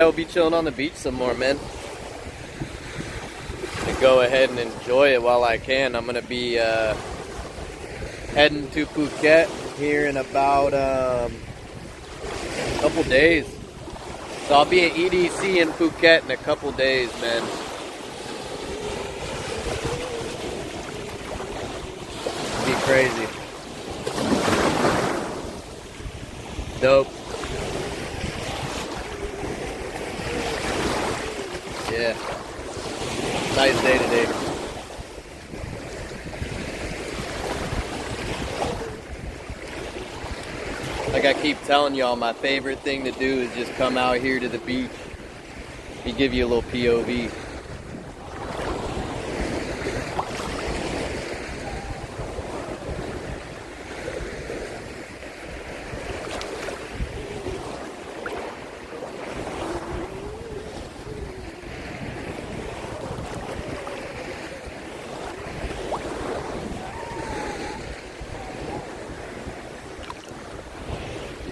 I'll be chilling on the beach some more, man. And go ahead and enjoy it while I can. I'm gonna be heading to Phuket here in about a couple days. So I'll be at EDC in Phuket in a couple days, man. It'll be crazy. Dope. Yeah. Nice day today. Like I keep telling y'all, my favorite thing to do is just come out here to the beach. He give you a little POV.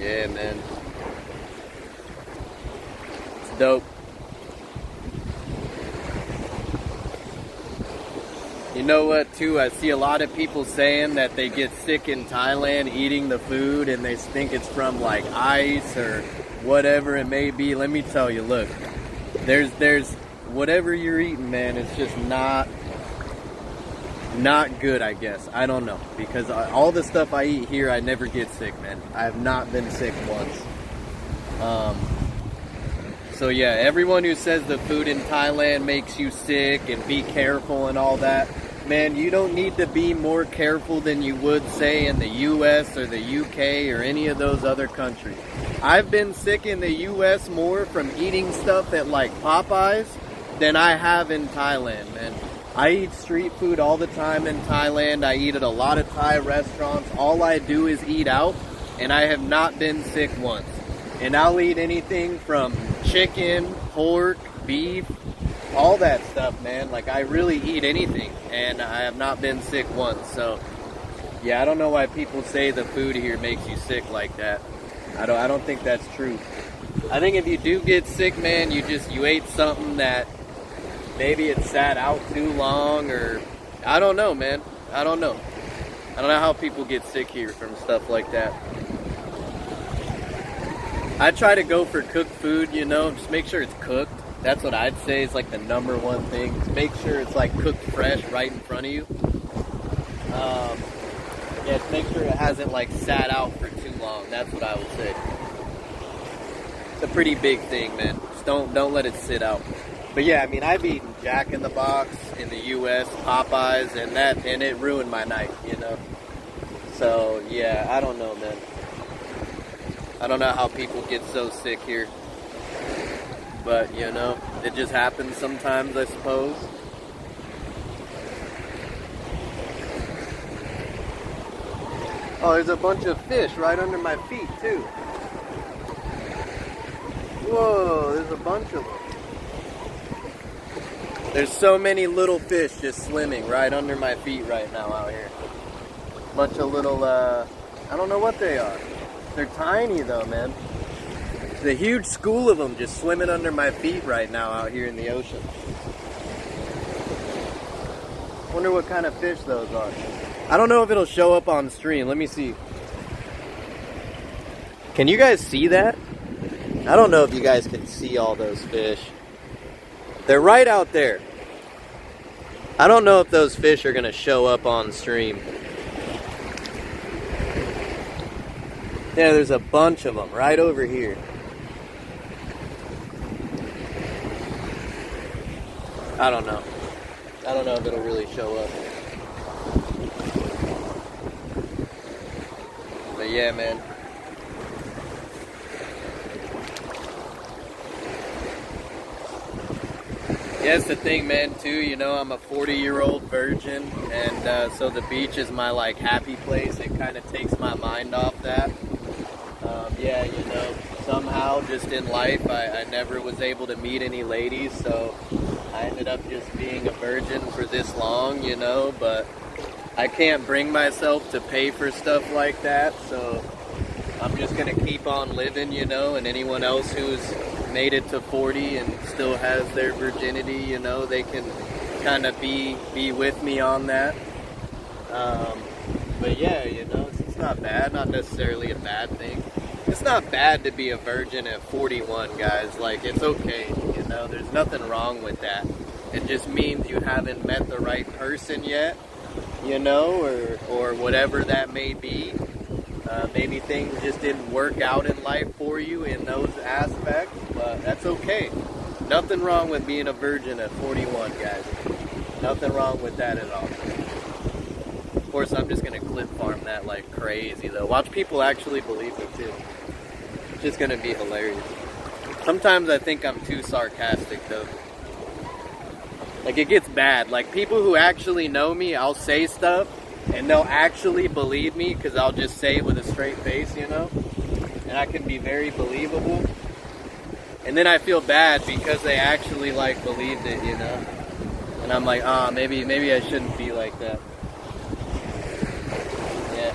Yeah, man. It's dope. You know what, too? I see a lot of people saying that they get sick in Thailand eating the food and they think it's from like ice or whatever it may be. Let me tell you, look, there's whatever you're eating, man, it's just not good, I guess. I don't know, because all the stuff I eat here, I never get sick, man. I have not been sick once. So yeah, everyone who says the food in Thailand makes you sick and be careful and all that, man, you don't need to be more careful than you would, say, in the US or the UK or any of those other countries. I've been sick in the US more from eating stuff at like Popeyes than I have in Thailand, man. I eat street food all the time in Thailand. I eat at a lot of Thai restaurants. All I do is eat out, and I have not been sick once. And I'll eat anything from chicken, pork, beef, all that stuff, man. Like, I really eat anything, and I have not been sick once. So, yeah, I don't know why people say the food here makes you sick like that. I don't think that's true. I think if you do get sick, man, you ate something that maybe it sat out too long, or I don't know, man. I don't know how people get sick here from stuff like that. I try to go for cooked food, you know, just make sure it's cooked. That's what I'd say is like the number one thing. Just make sure it's like cooked fresh right in front of you. Yeah, just make sure it hasn't like sat out for too long. That's what I would say. It's a pretty big thing, man. Just don't let it sit out. But yeah, I mean, I've eaten Jack in the Box in the U.S., Popeyes, and it ruined my night, you know. So yeah, I don't know, man. I don't know how people get so sick here, but you know, it just happens sometimes, I suppose. Oh, there's a bunch of fish right under my feet too. Whoa, there's a bunch of them. There's so many little fish just swimming right under my feet right now out here. Bunch of little, I don't know what they are. They're tiny though, man. There's a huge school of them just swimming under my feet right now out here in the ocean. Wonder what kind of fish those are. I don't know if it'll show up on stream. Let me see. Can you guys see that? I don't know if you guys can see all those fish. They're right out there. I don't know if those fish are gonna show up on stream. Yeah, there's a bunch of them right over here. I don't know. I don't know if it'll really show up. But yeah, man. Yeah, it's the thing, man, too, you know, I'm a 40-year-old virgin, and so the beach is my, like, happy place. It kind of takes my mind off that. Yeah, you know, somehow, just in life, I never was able to meet any ladies, so I ended up just being a virgin for this long, you know, but I can't bring myself to pay for stuff like that, so I'm just gonna keep on living, you know, and anyone else who's made it to 40 and still has their virginity, you know, they can kind of be with me on that. But yeah, you know, it's not bad, not necessarily a bad thing. It's not bad to be a virgin at 41, guys. Like, it's okay, you know, there's nothing wrong with that. It just means you haven't met the right person yet, you know, or whatever that may be. Maybe things just didn't work out in life for you in those aspects, but that's okay. Nothing wrong with being a virgin at 41, guys. Nothing wrong with that at all. Of course, I'm just going to clip farm that like crazy, though. Watch people actually believe it, too. It's just going to be hilarious. Sometimes I think I'm too sarcastic, though. Like, it gets bad. Like, people who actually know me, I'll say stuff, and they'll actually believe me, because I'll just say it with a straight face, you know? And I can be very believable. And then I feel bad because they actually, like, believed it, you know? And I'm like, maybe I shouldn't be like that. Yeah.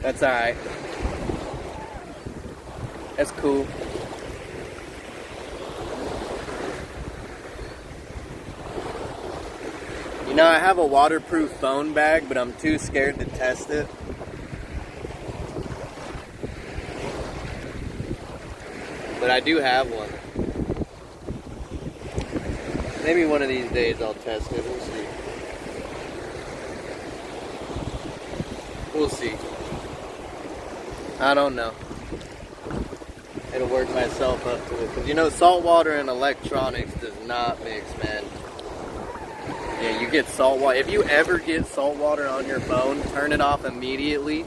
That's alright. That's cool. You know, I have a waterproof phone bag, but I'm too scared to test it. But I do have one. Maybe one of these days I'll test it. We'll see. We'll see. I don't know. It'll work myself up to it. Because, you know, salt water and electronics does not mix, man. Yeah, you get salt water. If you ever get salt water on your phone, turn it off immediately.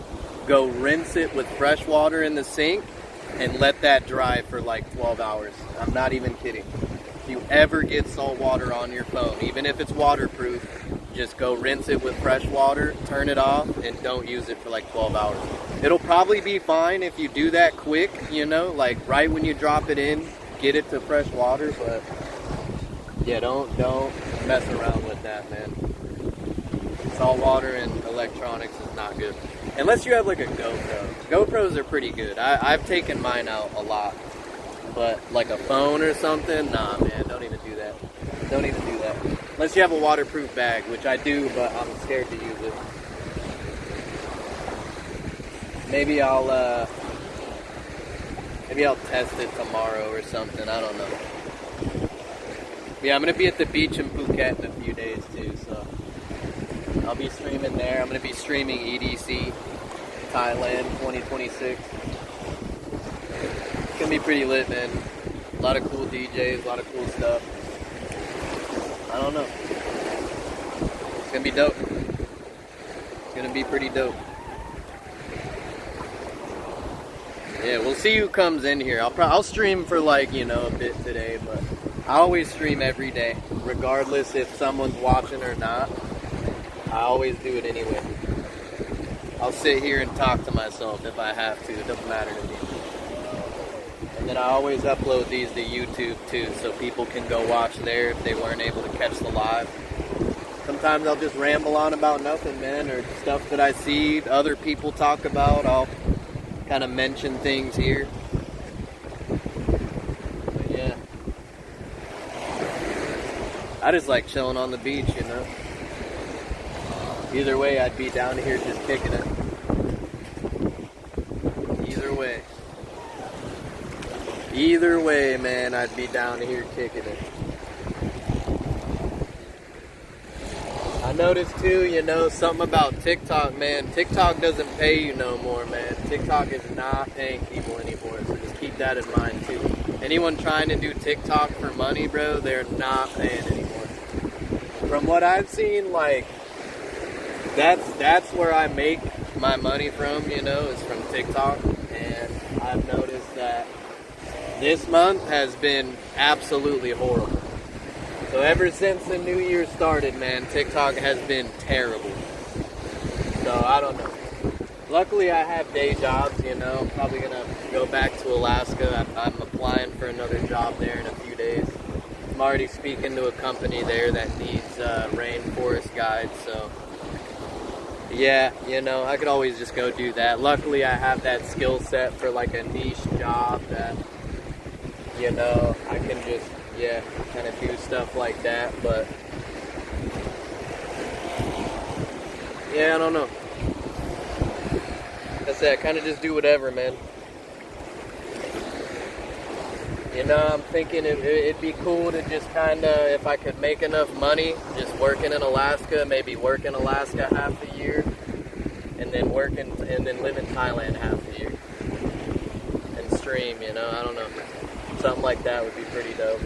Go rinse it with fresh water in the sink and let that dry for like 12 hours. I'm not even kidding. If you ever get salt water on your phone, even if it's waterproof, just go rinse it with fresh water, turn it off, and don't use it for like 12 hours. It'll probably be fine if you do that quick, you know, like right when you drop it in, get it to fresh water, but yeah, don't mess around with that, man. Salt water and electronics is not good. Unless you have like a GoPro. GoPros are pretty good. I've taken mine out a lot. But like a phone or something, nah, man, don't even do that. Don't even do that. Unless you have a waterproof bag, which I do, but I'm scared to use it. Maybe I'll test it tomorrow or something. I don't know. Yeah, I'm gonna be at the beach in Phuket in a few days too, so I'll be streaming there. I'm gonna be streaming EDC Thailand 2026. It's gonna be pretty lit, man. A lot of cool DJs, a lot of cool stuff. I don't know. It's gonna be dope. It's gonna be pretty dope. Yeah, we'll see who comes in here. I'll stream for like, you know, a bit today, but I always stream every day, regardless if someone's watching or not. I always do it anyway. I'll sit here and talk to myself if I have to. It doesn't matter to me. And then I always upload these to YouTube too, so people can go watch there if they weren't able to catch the live. Sometimes I'll just ramble on about nothing, man, or stuff that I see other people talk about. I'll kind of mention things here. But yeah. I just like chilling on the beach, you know. Either way, I'd be down here just kicking it. Either way. Either way, man, I'd be down here kicking it. I noticed too, you know, something about TikTok, man. TikTok doesn't pay you no more, man. TikTok is not paying people anymore, so just keep that in mind too. Anyone trying to do TikTok for money, bro, they're not paying anymore. From what I've seen, like, that's where I make my money from, you know, is from TikTok. And I've noticed that this month has been absolutely horrible. So ever since the new year started, man, TikTok has been terrible. So I don't know. Luckily I have day jobs, you know. I'm probably gonna go back to Alaska. I'm applying for another job there in a few days. I'm already speaking to a company there that needs rainforest guides, so yeah, you know, I could always just go do that. Luckily I have that skill set for like a niche job that you know, I can just, yeah, kind of do stuff like that, but yeah, I don't know. That's it, I kind of just do whatever, man. You know, I'm thinking it'd be cool to just kind of, if I could make enough money, just working in Alaska, maybe work in Alaska half the year, and then live in Thailand half the year. And stream, you know, I don't know. Something like that would be pretty dope.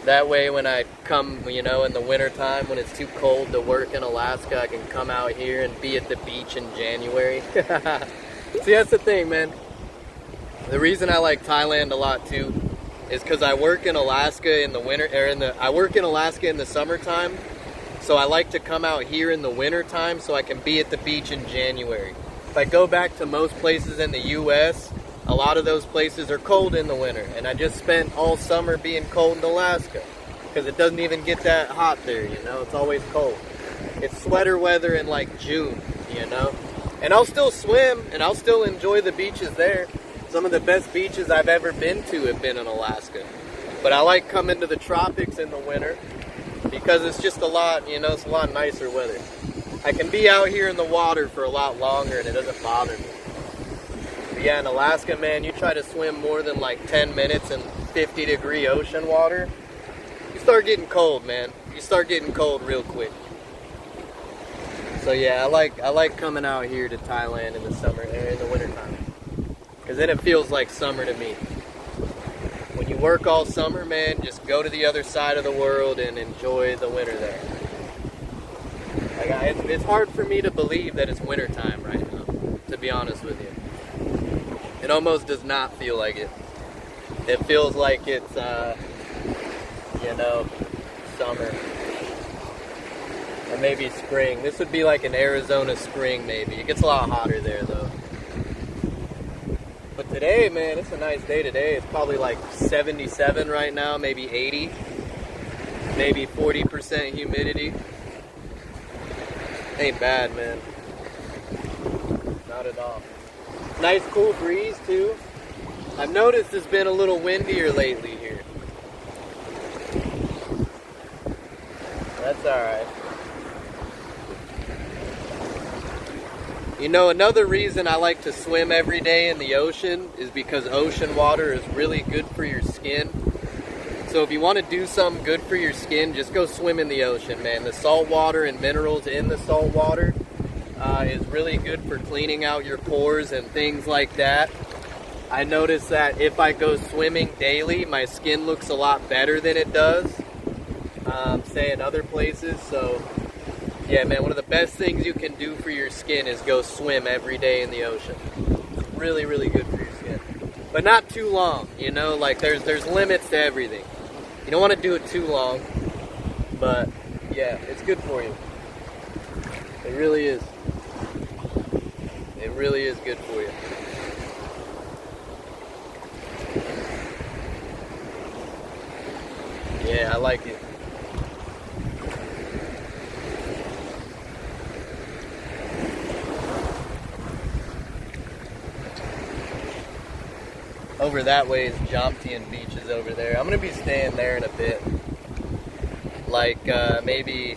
That way when I come, you know, in the wintertime when it's too cold to work in Alaska, I can come out here and be at the beach in January. See, that's the thing, man. The reason I like Thailand a lot too is because I work in Alaska in the winter, I work in Alaska in the summertime, so I like to come out here in the wintertime so I can be at the beach in January. If I go back to most places in the US, a lot of those places are cold in the winter, and I just spent all summer being cold in Alaska because it doesn't even get that hot there, you know, it's always cold. It's sweater weather in like June, you know, and I'll still swim and I'll still enjoy the beaches there. Some of the best beaches I've ever been to have been in Alaska, but I like coming to the tropics in the winter because it's just a lot, you know, it's a lot nicer weather. I can be out here in the water for a lot longer and it doesn't bother me. Yeah, in Alaska, man, you try to swim more than like 10 minutes in 50-degree ocean water, you start getting cold, man. You start getting cold real quick. So yeah, I like coming out here to Thailand in the summer, in the wintertime, because then it feels like summer to me. When you work all summer, man, just go to the other side of the world and enjoy the winter there. Like, it's hard for me to believe that it's wintertime right now, to be honest with you. It almost does not feel like it. It feels like it's, you know, summer. Or maybe spring. This would be like an Arizona spring, maybe. It gets a lot hotter there, though. But today, man, it's a nice day today. It's probably like 77 right now, maybe 80. Maybe 40% humidity. Ain't bad, man. Not at all. Nice cool breeze too. I've noticed it's been a little windier lately here. That's alright. You know, another reason I like to swim every day in the ocean is because ocean water is really good for your skin. So if you want to do something good for your skin, just go swim in the ocean, man. The salt water and minerals in the salt water is really good for cleaning out your pores and things like that. I notice that if I go swimming daily, my skin looks a lot better than it does, say in other places. So yeah, man, one of the best things you can do for your skin is go swim every day in the ocean. It's really, really good for your skin. But not too long, you know, like there's limits to everything. You don't want to do it too long, but yeah, it's good for you. It really is. It really is good for you. Yeah, I like it. Over that way is Jomtien Beaches over there. I'm going to be staying there in a bit. Like maybe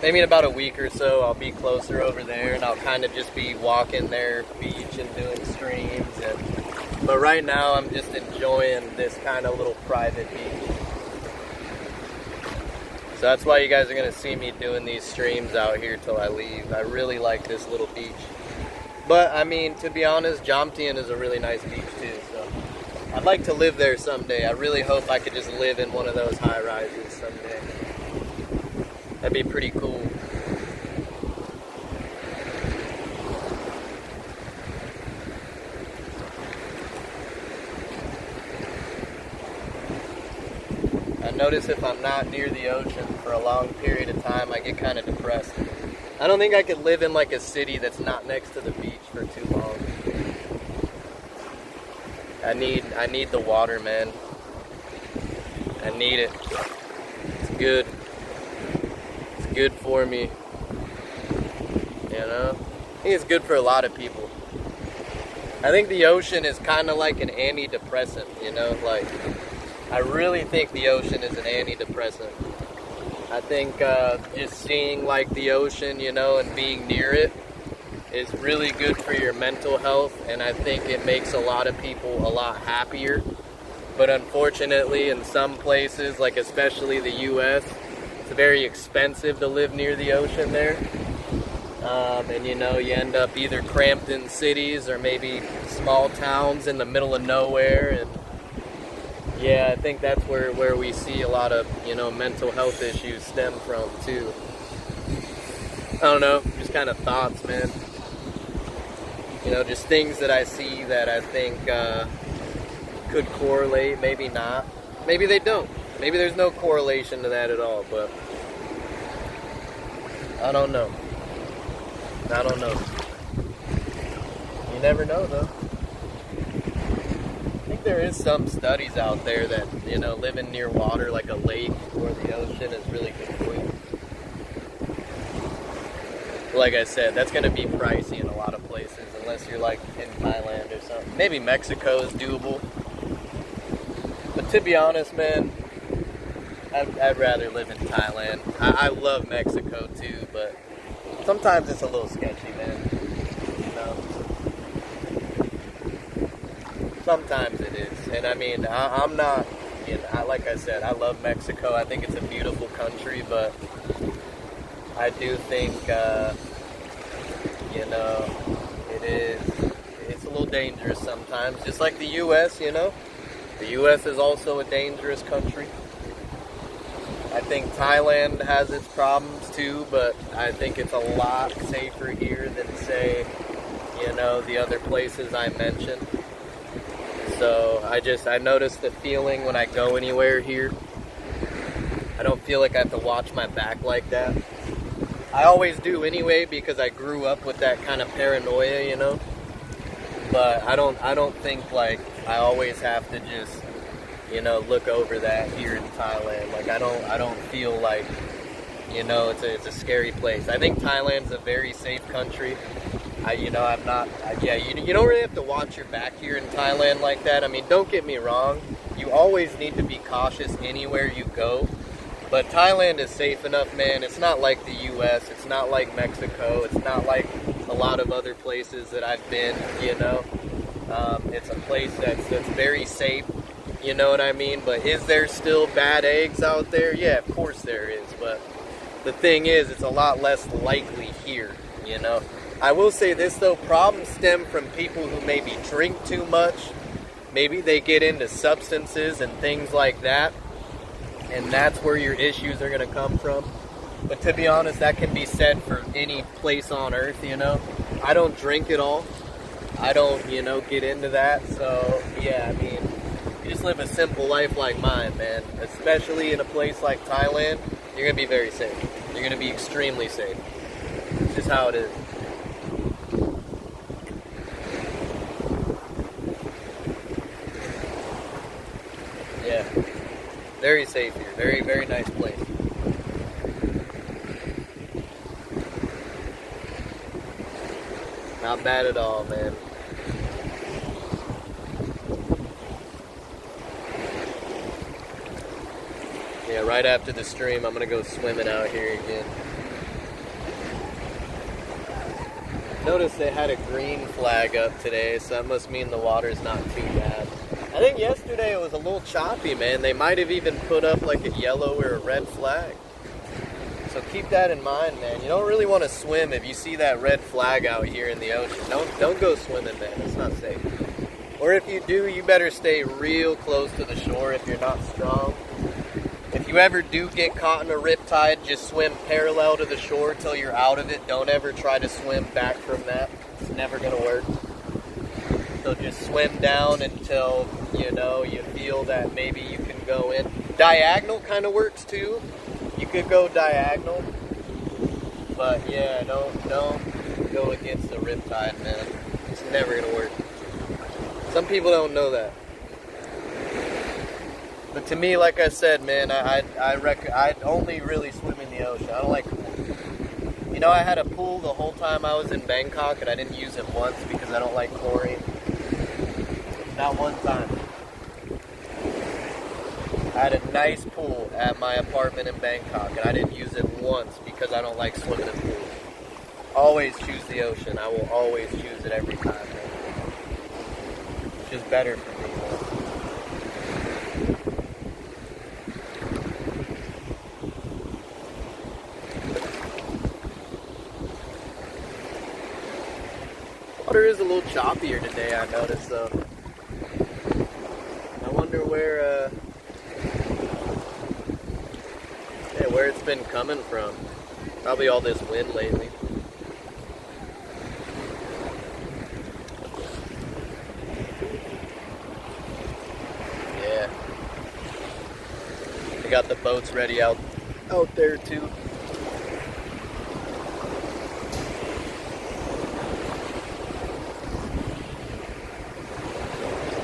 in about a week or so I'll be closer over there and I'll kind of just be walking their beach and doing streams. But right now I'm just enjoying this kind of little private beach. So that's why you guys are going to see me doing these streams out here till I leave. I really like this little beach. But I mean, to be honest, Jomtien is a really nice beach too. So I'd like to live there someday. I really hope I could just live in one of those high rises someday. That'd be pretty cool. I notice if I'm not near the ocean for a long period of time, I get kind of depressed. I don't think I could live in like a city that's not next to the beach for too long. I need the water, man. I need it. It's good. It's good for me. You know? think it's good for a lot of people. I think the ocean is kind of like an antidepressant, you know, like, I really think the ocean is an antidepressant. I think just seeing like the ocean, you know, and being near it is really good for your mental health, and I think it makes a lot of people a lot happier. But unfortunately, in some places, like especially the US, it's very expensive to live near the ocean there. And you know, you end up either cramped in cities or maybe small towns in the middle of nowhere. And yeah, I think that's where we see a lot of, you know, mental health issues stem from too. I don't know, just kind of thoughts, man. You know, just things that I see that I think could correlate, maybe not. Maybe they don't. Maybe there's no correlation to that at all, but I don't know. I don't know. You never know, though. I think there is some studies out there that, you know, living near water, like a lake or the ocean, is really good for you. Like I said, that's going to be pricey in a lot of places, unless you're like in Thailand or something. Maybe Mexico is doable. But to be honest, man, I'd rather live in Thailand. I love Mexico too, but sometimes it's a little sketchy, man. You know? Sometimes it is. And I mean, I'm not, you know, like I said, I love Mexico. I think it's a beautiful country, but I do think, you know, it's a little dangerous sometimes. Just like the U.S., you know? The U.S. is also a dangerous country. I think Thailand has its problems too, but I think it's a lot safer here than, say, you know, the other places I mentioned. So I notice the feeling when I go anywhere here. I don't feel like I have to watch my back like that. I always do anyway, because I grew up with that kind of paranoia, you know. But I don't think like I always have to just, you know, look over that here in Thailand. Like I don't feel like, you know, it's a scary place. I think Thailand's a very safe country. You know, you don't really have to watch your back here in Thailand like that. I mean, don't get me wrong. You always need to be cautious anywhere you go. But Thailand is safe enough, man. It's not like the U.S. It's not like Mexico. It's not like a lot of other places that I've been, you know. It's a place that's very safe, you know what I mean? But is there still bad eggs out there? Yeah, of course there is. But the thing is, it's a lot less likely here, you know. I will say this, though. Problems stem from people who maybe drink too much. Maybe they get into substances and things like that. And that's where your issues are going to come from. But to be honest, that can be said for any place on earth, you know. I don't drink at all. I don't, you know, get into that. So, yeah, I mean, you just live a simple life like mine, man. Especially in a place like Thailand, you're going to be very safe. You're going to be extremely safe. It's just how it is. Yeah. Very safe here. Very, very nice place. Not bad at all, man. Yeah, right after the stream, I'm gonna go swimming out here again. Notice they had a green flag up today, so that must mean the water's not too bad. I think yesterday it was a little choppy, man. They might have even put up like a yellow or a red flag. So keep that in mind, man. You don't really want to swim if you see that red flag out here in the ocean. Don't go swimming, man. It's not safe. Or if you do, you better stay real close to the shore if you're not strong. If you ever do get caught in a riptide, just swim parallel to the shore till you're out of it. Don't ever try to swim back from that. It's never going to work. So just swim down until, you know, you feel that maybe you can go in. Diagonal kind of works too. You could go diagonal. But yeah, don't go against the riptide, man. It's never going to work. Some people don't know that. But to me, like I said, man, I'd only really swim in the ocean. I don't like, You know, I had a pool the whole time I was in Bangkok, and I didn't use it once because I don't like chlorine. Not one time. I had a nice pool at my apartment in Bangkok, and I didn't use it once because I don't like swimming in pools. Always choose the ocean. I will always choose it every time, man. It's just better for me, man. Water is a little choppier today, I noticed, though. I wonder where it's been coming from. Probably all this wind lately. Yeah. They got the boats ready out there too.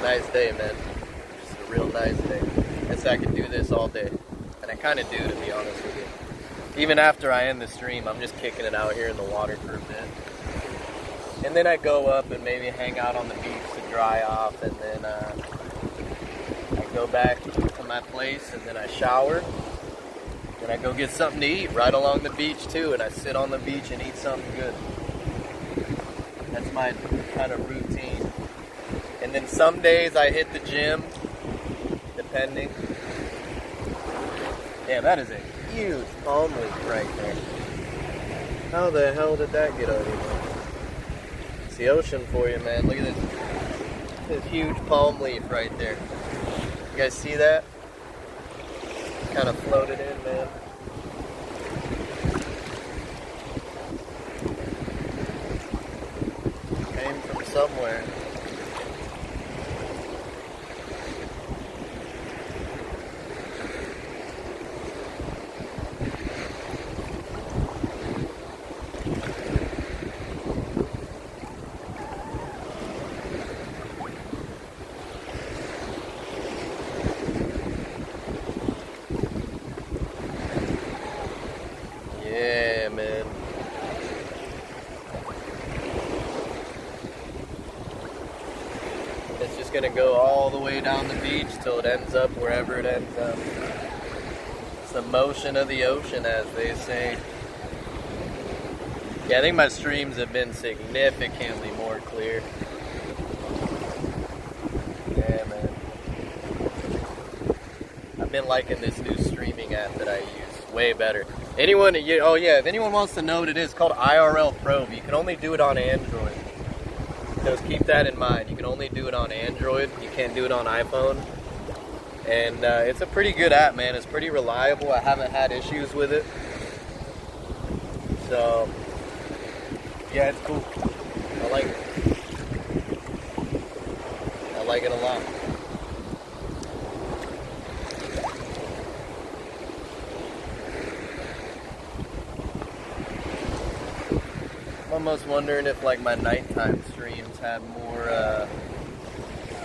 Nice day, man. Just a real nice day. Guess I could do this all day. And I kind of do, to be honest with you. Even after I end the stream, I'm just kicking it out here in the water for a bit. And then I go up and maybe hang out on the beach to dry off. And then I go back to my place and then I shower. Then I go get something to eat right along the beach too. And I sit on the beach and eat something good. That's my kind of routine. And then some days I hit the gym, depending. Damn, that is a huge palm leaf right there. How the hell did that get over there? It's the ocean for you, man. Look at this huge palm leaf right there. You guys see that? Kind of floated in, man. Came from somewhere. Yeah, man. It's just gonna go all the way down the beach till it ends up wherever it ends up. It's the motion of the ocean, as they say. Yeah, I think my streams have been significantly more clear. Yeah, man. I've been liking this new streaming app that I use. Way better. Anyone, oh yeah, if anyone wants to know what it is, it's called IRL Probe. You can only do it on Android. So keep that in mind. You can only do it on Android. You can't do it on iPhone. And it's a pretty good app, man. It's pretty reliable. I haven't had issues with it. So, yeah, it's cool. I like it. I like it a lot. I'm almost wondering if like my nighttime streams had more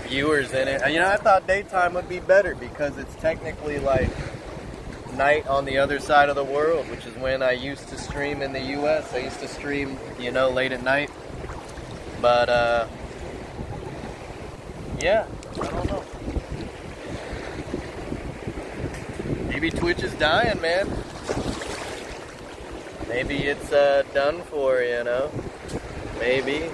viewers in it. You know, I thought daytime would be better because it's technically like night on the other side of the world, which is when I used to stream in the US. I used to stream, you know, late at night. But yeah, I don't know. Maybe Twitch is dying, man. Maybe it's done for, you know? Maybe.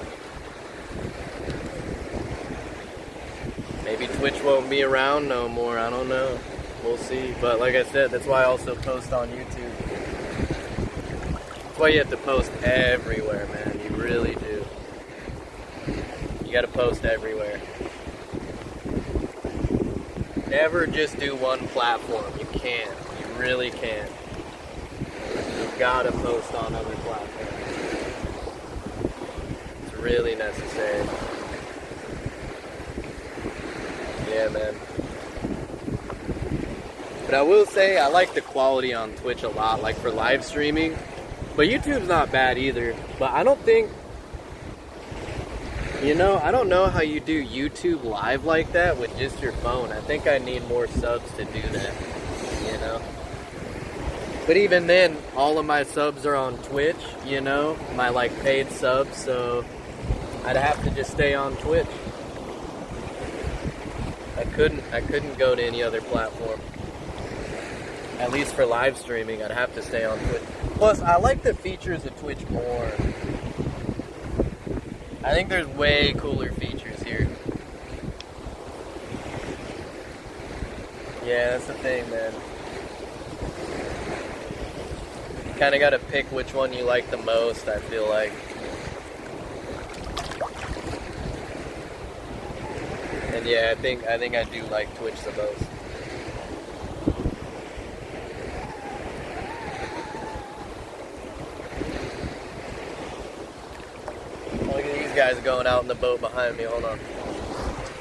Maybe Twitch won't be around no more, I don't know. We'll see. But like I said, that's why I also post on YouTube. That's why you have to post everywhere, man. You really do. You gotta post everywhere. Never just do one platform. You can't. You really can't. Gotta post on other platforms. It's really necessary. Yeah, man. But I will say I like the quality on Twitch a lot, like for live streaming. But YouTube's not bad either. But I don't think, you know, I don't know how you do YouTube live like that with just your phone. I think I need more subs to do that, you know. But even then, all of my subs are on Twitch, you know, my like paid subs, so I'd have to just stay on Twitch. I couldn't go to any other platform. At least for live streaming, I'd have to stay on Twitch. Plus, I like the features of Twitch more. I think there's way cooler features here. Yeah, that's the thing, man. Kind of got to pick which one you like the most, I feel like. And yeah, I think I do like Twitch the most. Look at these guys going out in the boat behind me. Hold on.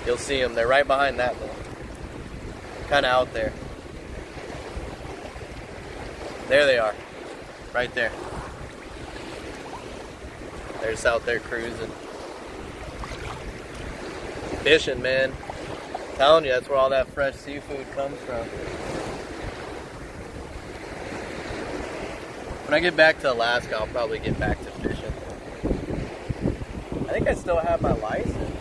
You'll see them. They're right behind that boat. Kind of out there. There they are. Right there. They're just out there cruising. Fishing, man. I'm telling you, that's where all that fresh seafood comes from. When I get back to Alaska, I'll probably get back to fishing. I think I still have my license.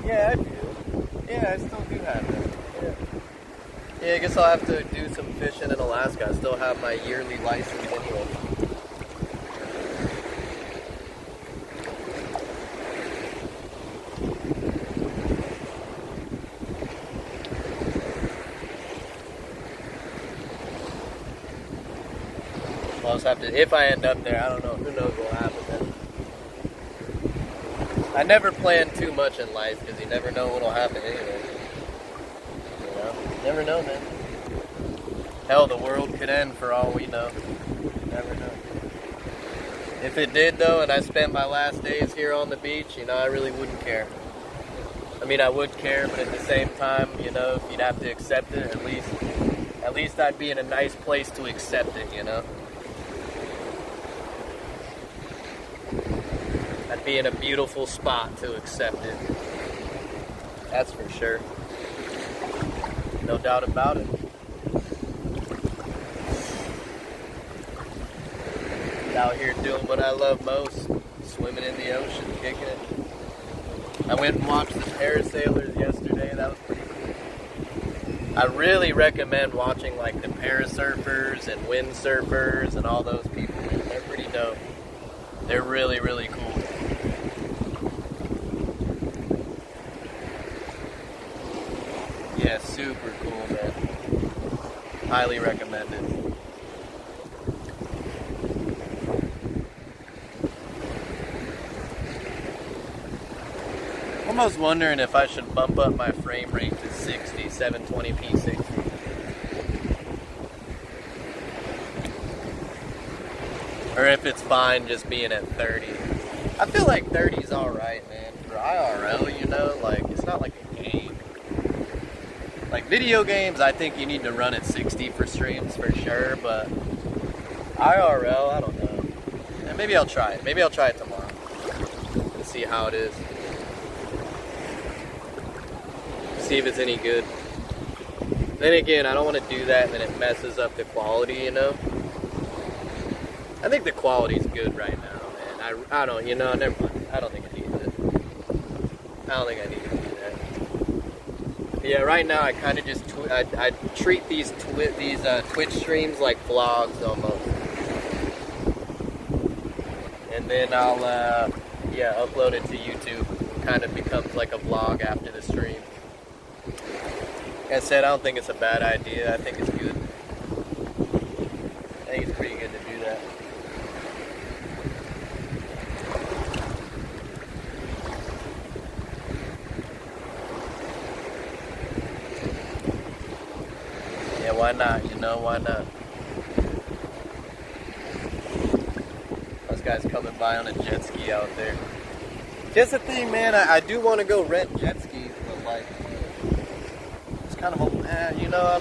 Yeah, I do. Yeah, I still do have it. Yeah, I guess I'll have to do some fishing in Alaska. I still have my yearly license anyway. I'll just have to, if I end up there, I don't know, who knows what will happen then. I never plan too much in life because you never know what will happen anyway. You know? Never know, man. Hell, the world could end for all we know. Never know. If it did, though, and I spent my last days here on the beach, you know, I really wouldn't care. I mean, I would care, but at the same time, you know, if you'd have to accept it, at least I'd be in a nice place to accept it, you know? I'd be in a beautiful spot to accept it. That's for sure. No doubt about it. Out here doing what I love most, swimming in the ocean, kicking it. I went and watched the parasailers yesterday. That was pretty cool. I really recommend watching like the parasurfers and windsurfers and all those people. They're pretty dope. They're really, really cool. Yeah, super cool, man. Highly recommended. I'm almost wondering if I should bump up my frame rate to 60, 720p 60. Or if it's fine just being at 30. I feel like 30 is alright, man. For IRL, you know, like, it's not like a game. Like, video games, I think you need to run at 60 for streams for sure, but IRL, I don't know. And maybe I'll try it. Maybe I'll try it tomorrow. And see how it is. See if it's any good. Then again, I don't want to do that and then it messes up the quality, you know? I think the quality's good right now, man. I don't, you know, never mind. I don't think I need it. I don't think I need to do that. But yeah, right now I kind of just, I treat these Twitch streams like vlogs almost. And then I'll, yeah, upload it to YouTube. Kind of becomes like a vlog after the stream. Like I said, I don't think it's a bad idea. I think it's good. I think it's pretty good to do that. Yeah, why not? You know, why not? Those guys coming by on a jet ski out there. Just the thing, man, I do want to go rent jet skis, but like, kind of, you know, I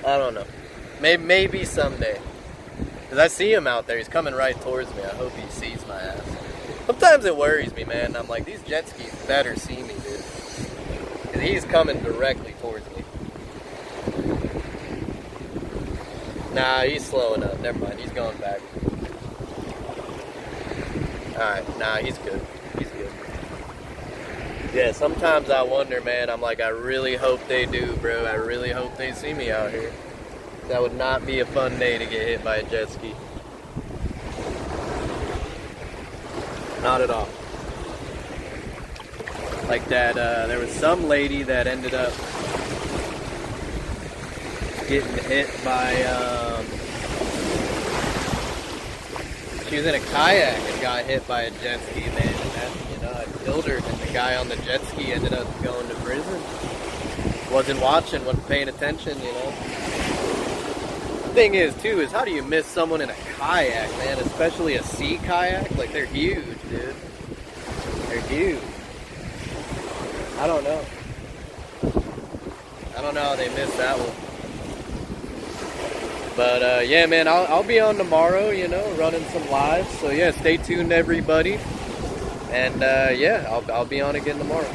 don't know. Maybe someday. Because I see him out there. He's coming right towards me. I hope he sees my ass. Sometimes it worries me, man. I'm like, these jet skis better see me, dude. Because he's coming directly towards me. Nah, he's slowing up. Never mind. He's going back. Alright, nah, he's good. He's good. Yeah, sometimes I wonder, man. I'm like, I really hope they do, bro. I really hope they see me out here. That would not be a fun day to get hit by a jet ski. Not at all. Like that, there was some lady that ended up getting hit by, she was in a kayak and got hit by a jet ski, man, and that, you know, it killed her, and the guy on the jet ski ended up going to prison. Wasn't watching, wasn't paying attention, you know. The thing is, too, is how do you miss someone in a kayak, man, especially a sea kayak? Like, they're huge, dude. They're huge. I don't know. I don't know how they missed that one. But yeah, man, I'll be on tomorrow, you know, running some lives. So yeah, stay tuned, everybody. And yeah, I'll be on again tomorrow.